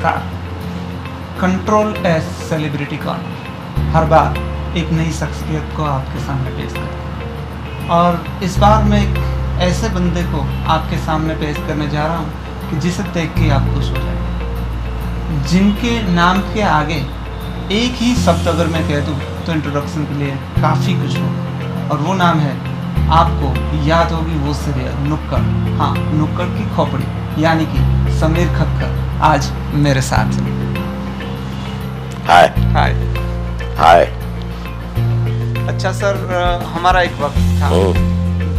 नमस्कार। Control as celebrity corner हर बार एक नई शख्सियत को आपके सामने पेश करता है और इस बार मैं एक ऐसे बंदे को आपके सामने पेश करने जा रहा हूँ कि जिसे देख के आप खुश हो जाएंगे, जिनके नाम के आगे एक ही शब्द अगर मैं कह दूँ तो इंट्रोडक्शन के लिए काफ़ी कुछ हो, और वो नाम है, आपको याद होगी वो सीरियल नुक्कड़। हाँ, नुक्कड़ की खोपड़ी यानी कि समीर खक्कर आज मेरे साथ हैं। हाय हाय। हाय। अच्छा सर, हमारा एक वक्त था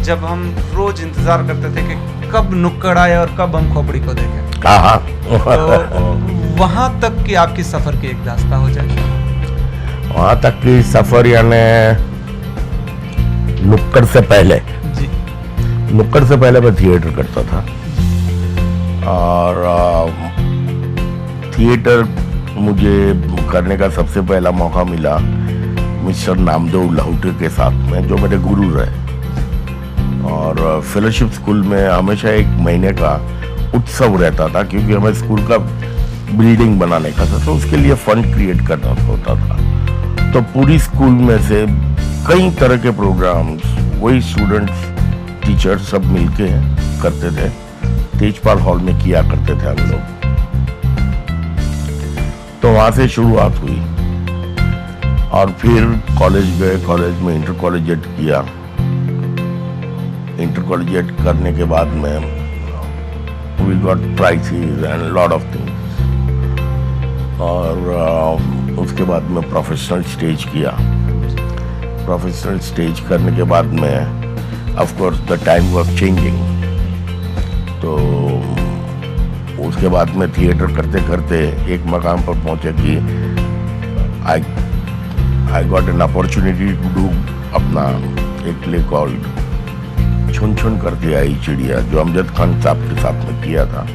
जब हम रोज इंतजार करते थे कि कब नुक्कड़ आए और कब हम खोपड़ी को देखें। हाँ तो वहां तक की आपकी सफर की एक दास्ता हो जाए। वहाँ तक की सफर यानी नुक्कड़ से पहले जी। नुक्कड़ से पहले मैं थिएटर करता था और थिएटर मुझे करने का सबसे पहला मौका मिला मिस्टर नामदेव लाहौटे के साथ में, जो मेरे गुरु रहे। और फेलोशिप स्कूल में हमेशा एक महीने का उत्सव रहता था, क्योंकि हमें स्कूल का बिल्डिंग बनाने का था, तो उसके लिए फंड क्रिएट करना होता था। तो पूरी स्कूल में से कई तरह के प्रोग्राम्स वही स्टूडेंट्स, टीचर्स सब मिलके करते थे। तेजपाल हॉल में किया करते थे हम लोग। तो वहाँ से शुरुआत हुई और फिर कॉलेज गए, कॉलेज में इंटर कॉलेजिएट किया। इंटर कॉलेजिएट करने के बाद में we got prizes and lot of things. और उसके बाद में प्रोफेशनल स्टेज किया। प्रोफेशनल स्टेज करने के बाद में of course the time was changing, तो उसके बाद में थिएटर करते करते एक मकाम पर पहुंचे कि I got an opportunity to do अपना एक प्ले कॉल्ड छुन छुन करती आई चिड़िया, जो अमजद खान साहब के साथ में किया था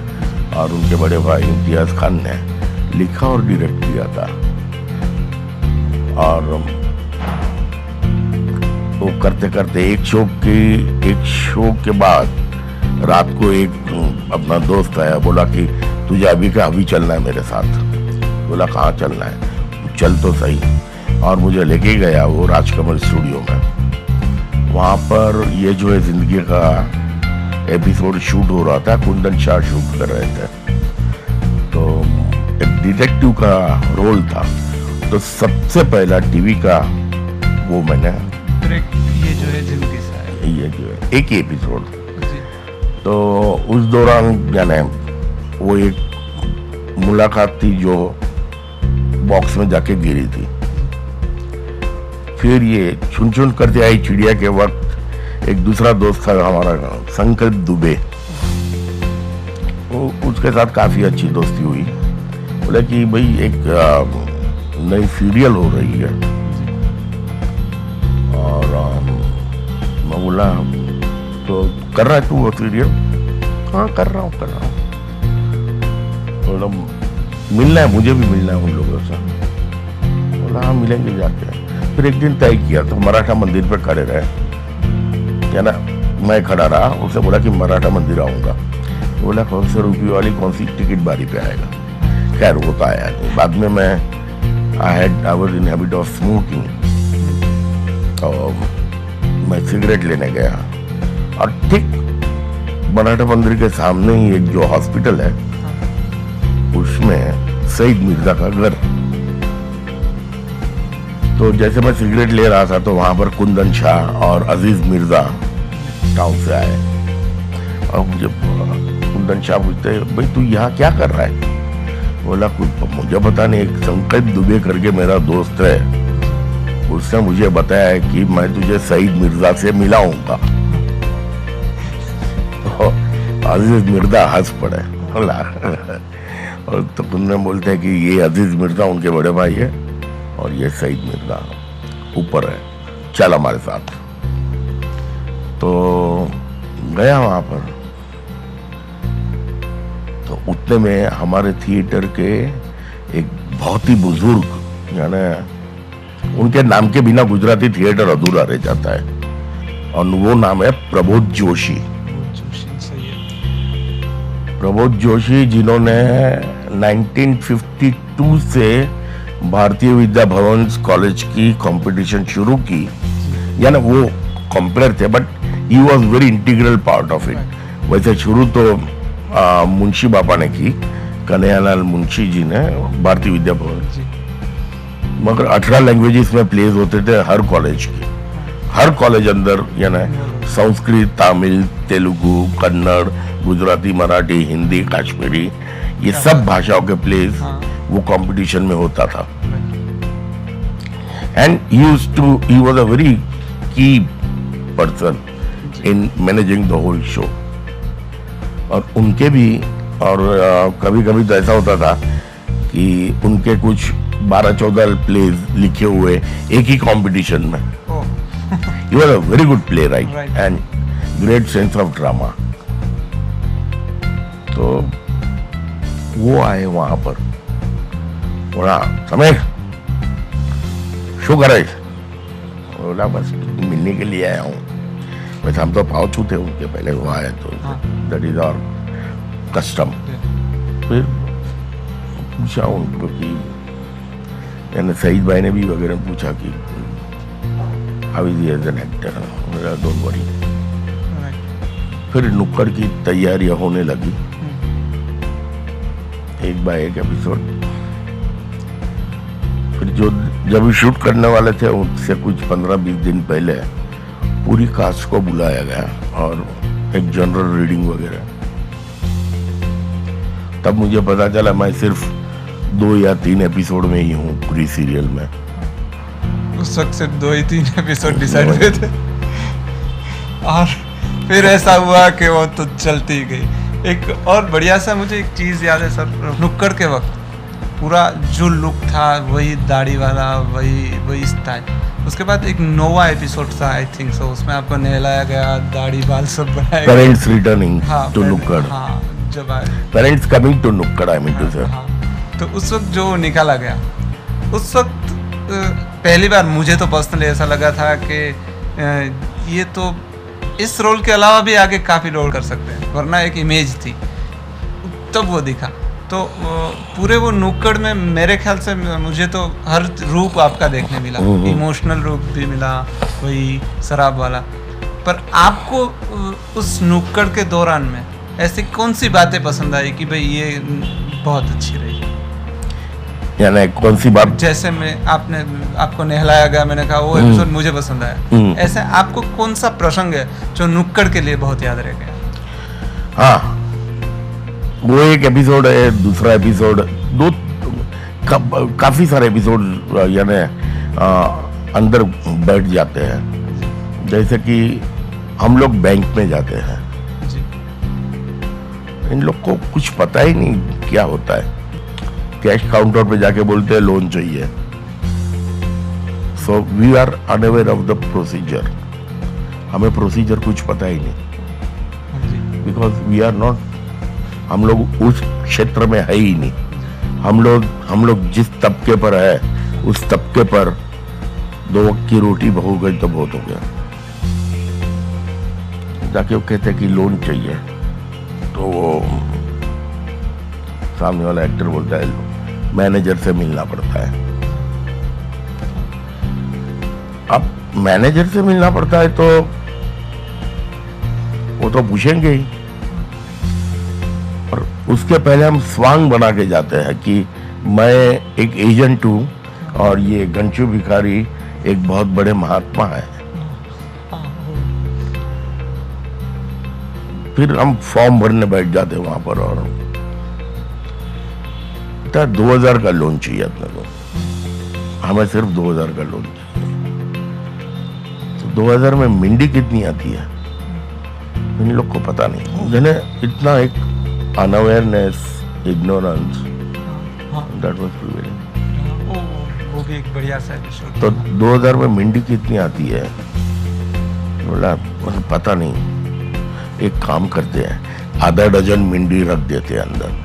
और उनके बड़े भाई इम्तियाज खान ने लिखा और डायरेक्ट किया था। और वो करते करते एक शो के बाद रात को एक अपना दोस्त आया, बोला कि तुझे अभी का अभी चलना है मेरे साथ। बोला कहाँ चलना है? चल तो सही। और मुझे लेके गया वो राजकमल स्टूडियो में। वहाँ पर ये जो है जिंदगी का एपिसोड शूट हो रहा था, कुंदन शाह शूट कर रहे थे, तो एक डिटेक्टिव का रोल था। तो सबसे पहला टीवी का वो मैंने ये जो है जिंदगी सा ये जो है एक एपिसोड। तो उस दौरान यानी वो एक मुलाकात थी जो बॉक्स में जाके गिरी थी। फिर ये छुन छुन करते आई चिड़िया के वक्त एक दूसरा दोस्त था हमारा, संकल्प दुबे, उसके साथ काफी अच्छी दोस्ती हुई। बोले कि भाई एक नई सीरियल हो रही है, और मैं बोला तो कर रहा है तू वो सीरियल? हाँ कर रहा हूँ। बोला मिलना है, मुझे भी मिलना है उन लोगों से। बोला हाँ मिलेंगे जाके। फिर एक दिन तय किया तो मराठा मंदिर पे खड़े रहे, क्या ना, मैं खड़ा रहा। उससे बोला कि मराठा मंदिर आऊंगा। बोला कौन से रुपये वाली कौन सी टिकट बारी पे आएगा? खैर वो तो आया नहीं। बाद में मैं I was in habit of smoking, तो मैं सिगरेट लेने गया और ठीक मराठा मंदिर के सामने ही एक जो हॉस्पिटल है उसमें सईद मिर्जा का घर। तो जैसे मैं सिगरेट ले रहा था तो वहां पर कुंदन शाह और अजीज मिर्जा टाउन से आए और मुझे कुंदन शाह पूछते भाई तू यहाँ क्या कर रहा है? बोला कुछ मुझे पता नहीं, एक संकल्प दुबे करके मेरा दोस्त है, उसने मुझे बताया है कि मैं तुझे सईद मिर्जा से मिलाऊंगा। तो अजीज मिर्जा हंस पड़े। और तो कुंदन बोलते हैं कि ये अजीज मिर्जा उनके बड़े भाई है और ये सईद मिर्जा ऊपर है, चल हमारे साथ। तो गया वहां पर, तो उतने में हमारे थिएटर के एक बहुत ही बुजुर्ग, यानी उनके नाम के बिना गुजराती थिएटर अधूरा रह जाता है, और वो नाम है प्रबोध जोशी। प्रबोध जोशी, जिन्होंने 1952 से भारतीय विद्या भवन कॉलेज की कंपटीशन शुरू की, यानी वो कंपेयर थे but he was very integral part of it. वैसे शुरू तो मुंशी बापा ने की, कन्हैयालाल मुंशी जी ने भारतीय विद्या भवन, मगर 18 लैंग्वेजेस में प्लेस होते थे हर कॉलेज के, हर कॉलेज अंदर, यानी संस्कृत, तमिल, तेलुगु, कन्नड़, गुजराती, मराठी, हिंदी, कश्मीरी, ये सब भाषाओं के प्लेस वो कंपटीशन में होता था। And he was a very key person in managing the whole show. और उनके भी, और कभी कभी तो ऐसा होता था कि उनके कुछ 12-14 प्लेज लिखे हुए एक ही कंपटीशन में। He was a very good playwright and great sense of drama. तो वो आए वहां पर, बोला समय शो करे, बोला बस मिलने के लिए आया हूँ। वैसे हम तो पाँव छूते उनके पहले वो आए तो दैट इज आवर कस्टम। फिर पूछा उनको कि, यानी सईद भाई ने भी वगैरह पूछा कि how is he as an actor, don't worry. फिर नुक्कड़ की तैयारियां होने लगी, एक बाय एक एपिसोड। फिर जो जब शूट करने वाले थे उससे कुछ 15-20 दिन पहले पूरी कास्ट को बुलाया गया और एक जनरल रीडिंग वगैरह। तब मुझे पता चला मैं सिर्फ 2 या 3 एपिसोड में ही हूँ पूरी सीरियल में। उस वक्त सिर्फ 2 ही 3 एपिसोड डिसाइड हुए थे और फिर ऐसा हुआ कि वो तो चलती ही गई। एक और बढ़िया सा मुझे एक चीज़ याद है सर, नुक्कड़ के वक्त पूरा जो लुक था वही दाढ़ी वाला, वही स्टाइल। उसके बाद एक नोवा एपिसोड था आई थिंक सो, उसमें आपको नहलाया गया, दाढ़ी बाल सब बनाया गया। पेरेंट्स रिटर्निंग टू नुक्कड़, जब आए पेरेंट्स कमिंग टू नुक्कड़, आई मीन टू से। तो उस वक्त जो निकाला गया, उस वक्त पहली बार मुझे तो पर्सनली ऐसा लगा था कि ये तो इस रोल के अलावा भी आगे काफ़ी रोल कर सकते हैं, वरना एक इमेज थी तब वो दिखा। तो पूरे वो नुक्कड़ में मेरे ख्याल से मुझे तो हर रूप आपका देखने मिला, इमोशनल रूप भी मिला, वही शराब वाला। पर आपको उस नुक्कड़ के दौरान में ऐसी कौन सी बातें पसंद आई कि भाई ये बहुत अच्छी रही? यानी कौन सी बात? जैसे आपको नहलाया गया, मैंने कहा वो एपिसोड मुझे पसंद आया। ऐसे आपको कौन सा प्रसंग है जो नुक्कड़ के लिए बहुत याद रह गया? हाँ, वो एक एपिसोड है, दूसरा एपिसोड, काफी सारे एपिसोड यानी अंदर बैठ जाते हैं। जैसे कि हम लोग बैंक में जाते हैं, इन लोग को कुछ पता ही नहीं क्या होता है। कैश काउंटर पे जाके बोलते हैं लोन चाहिए, so we are unaware of the procedure. हमें प्रोसीजर कुछ पता ही नहीं, बिकॉज वी आर नॉट, हम लोग उस क्षेत्र में है ही नहीं। हम लोग जिस तबके पर है उस तबके पर 2 वक्त की रोटी बहु गई तो बहुत हो गया। जाके वो कहते हैं कि लोन चाहिए, तो वो सामने वाला एक्टर बोलता है मैनेजर से मिलना पड़ता है। अब मैनेजर से मिलना पड़ता है तो वो तो पूछेंगे ही, और उसके पहले हम स्वांग बना के जाते हैं कि मैं एक एजेंट हूं और ये गंचू भिखारी एक बहुत बड़े महात्मा है। फिर हम फॉर्म भरने बैठ जाते हैं वहां पर, और 2000 का लोन चाहिए अपने को, हमें सिर्फ 2000 का लोन चाहिए। तो 2000 में मिंडी कितनी आती है इन लोग को पता नहीं। जिन्हें इतना एक unawareness, ignorance, that was prevailing. वो भी एक बढ़िया सा एपिसोड। तो 2000 में मिंडी कितनी आती है, बोला पता नहीं। एक काम करते हैं, आधा डजन मिंडी रख देते हैं अंदर।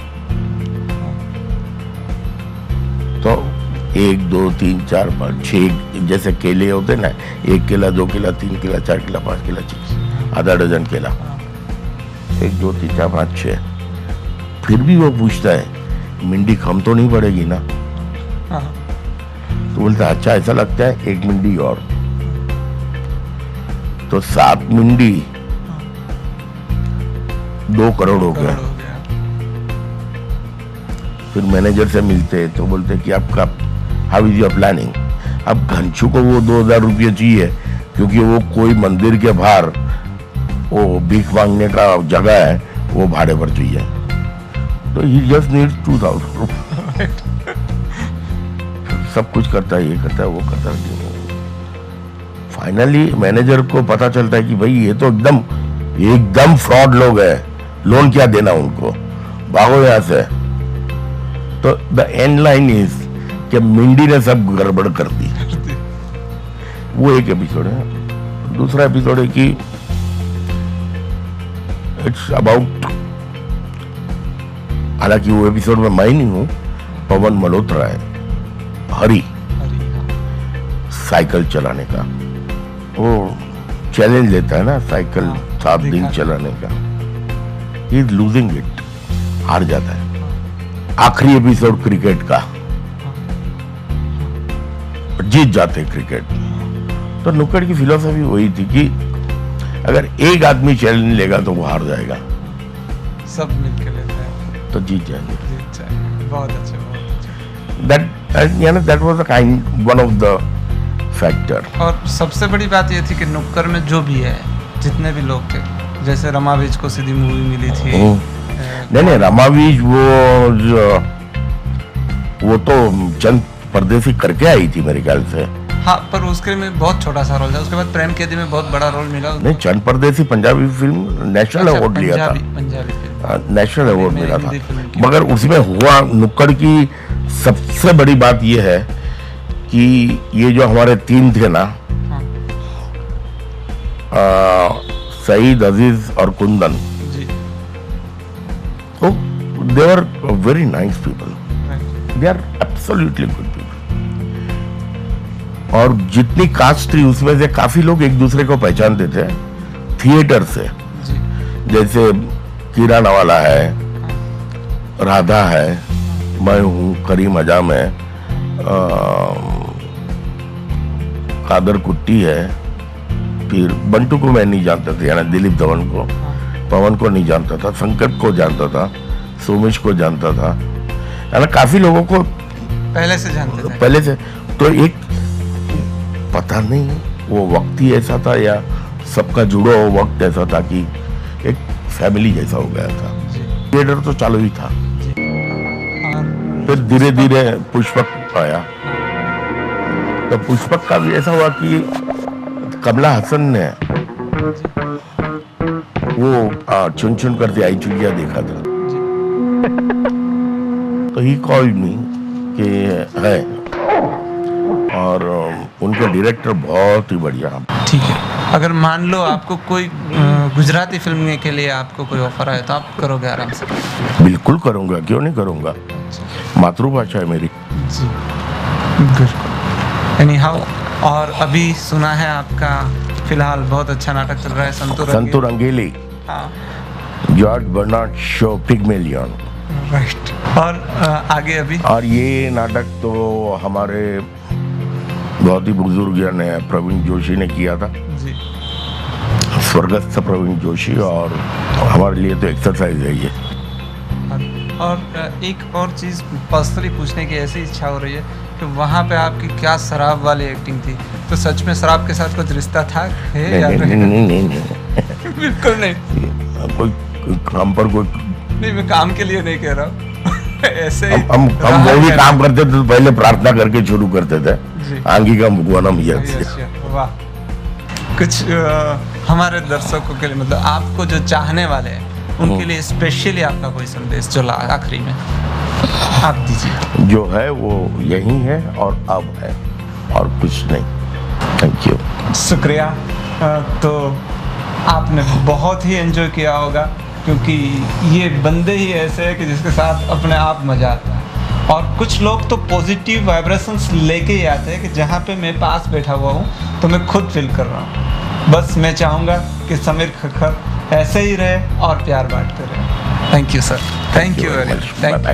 तो 1, 2, 3, 4, 5, 6 जैसे केले होते ना, 1 केला, 2 केला, 3 केला, 4 केला, 5 केला, 6, आधा डजन केला, 1, 2, 3, 4, 5, 6। फिर भी वो पूछता है मिंडी कम तो नहीं पड़ेगी ना? हाँ, तो बोलता अच्छा ऐसा लगता है, एक मिंडी और। तो 7 मिंडी 2 करोड़ हो गया। फिर मैनेजर से मिलते तो बोलते कि आपका हाउ इज योर प्लानिंग। अब घंचू को वो 2000 रुपये चाहिए, क्योंकि वो कोई मंदिर के बाहर वो भीख मांगने का जगह है, वो भाड़े पर चाहिए। तो ही जस्ट नीड्स 2000 रुपये। सब कुछ करता है, ये करता है, वो करता है। फाइनली मैनेजर को पता चलता है कि भाई ये तो एकदम फ्रॉड लोग हैं, लोन क्या देना उनको, भागो यहां से। तो द एंड लाइन इज कि मिंडी ने सब गड़बड़ कर दी। वो एक एपिसोड है। दूसरा एपिसोड है कि इट्स अबाउट, हालांकि वो एपिसोड में मैं नहीं हूं, पवन मल्होत्रा है, हरी साइकिल चलाने का। वो चैलेंज लेता है ना साइकिल 7 दिन चलाने का। ही इज लूजिंग इट, हार जाता है। आखिरी एपिसोड क्रिकेट का, जीत जाते क्रिकेट। तो नुक्कड़ की फिलोसफी वही थी कि अगर एक आदमी चैलेंज लेगा तो वो हार जाएगा, सब मिलकर लेते हैं तो जीत जाएंगे। बहुत अच्छे, बहुत अच्छे। That was the one of the factor। और सबसे बड़ी बात ये थी कि नुक्कड़ में जो भी है, जितने भी लोग थे, जैसे रमा विज को सीधी मूवी मिली थी। नहीं, रमा विज वो तो चंद परदेसी करके आई थी मेरे ख्याल से। हाँ, पर उसके में बहुत छोटा सा रोल था। उसके बाद प्रेम कैदी में बहुत बड़ा रोल मिला। नहीं, Chand Pardesi Punjabi film national award लिया था। पंजाबी फिल्म नेशनल अवार्ड मिला था। मगर उसमें हुआ नुक्कड़ की सबसे बड़ी बात यह है कि ये जो हमारे 3 थे ना, सईद, अजीज और कुंदन, तो they are very nice people, they are absolutely good people. और जितनी कास्ट थी उसमें से काफी लोग एक दूसरे को पहचानते थे थिएटर से। जैसे कीरा नवाला है, राधा है, मैं हूँ, करीम अजाम है, कादर कुट्टी है, फिर बंटू को मैं नहीं जानता था, यानी दिलीप धवन को, पवन को नहीं जानता था, संकट को जानता था, सोमेश को जानता था, यानी काफी लोगों को पहले से जानते थे। पहले से। तो एक पता नहीं वो वक्त ही ऐसा था या सबका जुड़ा हुआ वक्त ऐसा था कि एक फैमिली जैसा हो गया था। थिएटर तो चालू ही था। फिर धीरे धीरे पुष्पक आया, तो पुष्पक का भी ऐसा हुआ कि कमला हसन ने वो चुन चुन करते आई चुड़िया देखा था, तो ही कॉल्ड मी कि है, और उनके डायरेक्टर बहुत ही बढ़िया। ठीक है, अगर मान लो आपको कोई गुजराती फिल्म के लिए आपको कोई ऑफर आए तो आप करोगे आराम से? बिल्कुल करूंगा, क्यों नहीं करूंगा, मातृभाषा है मेरी। जी बिल्कुल। एनीहाउ, और अभी सुना है आपका फिलहाल बहुत अच्छा नाटक चल रहा है, संतू रंगीली। हाँ, George Bernard Shaw, Pygmalion. Right. और आगे अभी? और ये नाटक तो हमारे बहुत ही बुजुर्ग ने प्रवीण जोशी ने किया था जी, स्वर्गस्थ प्रवीण जोशी, और हमारे लिए तो एक्सरसाइज है ये। और एक और चीज़ पर्सनली पूछने की ऐसी इच्छा हो रही है कि वहाँ पे आपकी क्या शराब वाली एक्टिंग थी, तो सच में शराब के साथ कुछ रिश्ता था? नहीं। बिल्कुल नहीं। कोई काम पर कोई नहीं, मैं काम के लिए नहीं कह रहा हूँ। ऐसे ही हम वो भी काम करते थे तो पहले प्रार्थना करके शुरू करते थे, आंगी का भगवानम यस्य। वाह। कुछ हमारे दर्शकों के लिए, मतलब आपको जो चाहने वाले हैं उनके लिए स्पेशली आपका कोई संदेश जो आखिरी में आप दीजिए? जो है वो यही है और अब है, और कुछ नहीं। थैंक यू, शुक्रिया। तो आपने बहुत ही एंजॉय किया होगा, क्योंकि ये बंदे ही ऐसे हैं कि जिसके साथ अपने आप मजा आता है। और कुछ लोग तो पॉजिटिव वाइब्रेशंस लेके ही आते हैं कि जहाँ पे मैं पास बैठा हुआ हूँ तो मैं खुद फील कर रहा हूँ। बस मैं चाहूँगा कि समीर खक्खर ऐसे ही रहे और प्यार बांटते रहे। Thank you sir, thank you very much, thank you.